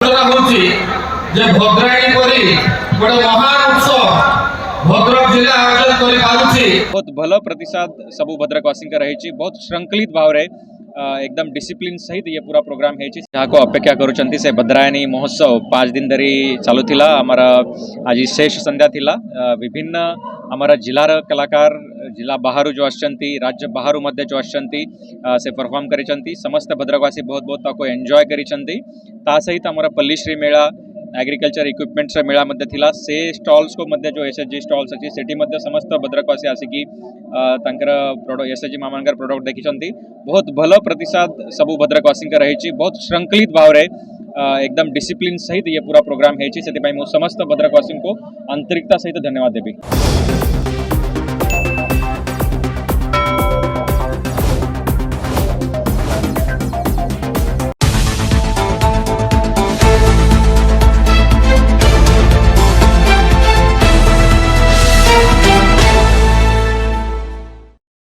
ହଉଛି ଯେ ଭଦ୍ରାଣୀ ପରି ଗୋଟେ ମହାନ ଉତ୍ସବ ଭଦ୍ରକ ଜିଲ୍ଲା ଆୟୋଜନ କରିପାରୁଛି। बहुत भल प्रतिसाद सबू भद्रकवासी रही बहुत श्रृंखलित भाव रे एकदम डिसिप्लिन सहित ये पूरा प्रोग्राम है जहाँ को अपेक्षा करुँच से भद्रायणी महोत्सव 5 दिन धरी चलुला आमर आज शेष संध्या थिला विभिन्न आमर जिलार कलाकार जिला बाहर जो आछंती राज्य बाहर मध्य जो आछंती से परफॉर्म करिसंती समस्त भद्रकवासी बहुत बहुत ताको एंजॉय करिसंती ता सहित आमर पल्लीश्री मेला एग्रीकल्चर इक्विपमेंट्स मेला मध्य थिला से स्टॉल्स को मध्य जो एसएचजी स्टॉल्स अच्छी सेठी मध्य समस्त भद्रकवासी आसिकी तांकर प्रोडक्ट एसएचजी मामानकर प्रोडक्ट देखिसंती बहुत भल प्रतिसाद सबू भद्रकवासी रही बहुत श्रृंखलित भाव रे एकदम डिसिप्लिन सहित ये पूरा प्रोग्राम है से समस्त भद्रकवासी को आंतरिकता सहित धन्यवाद देवी।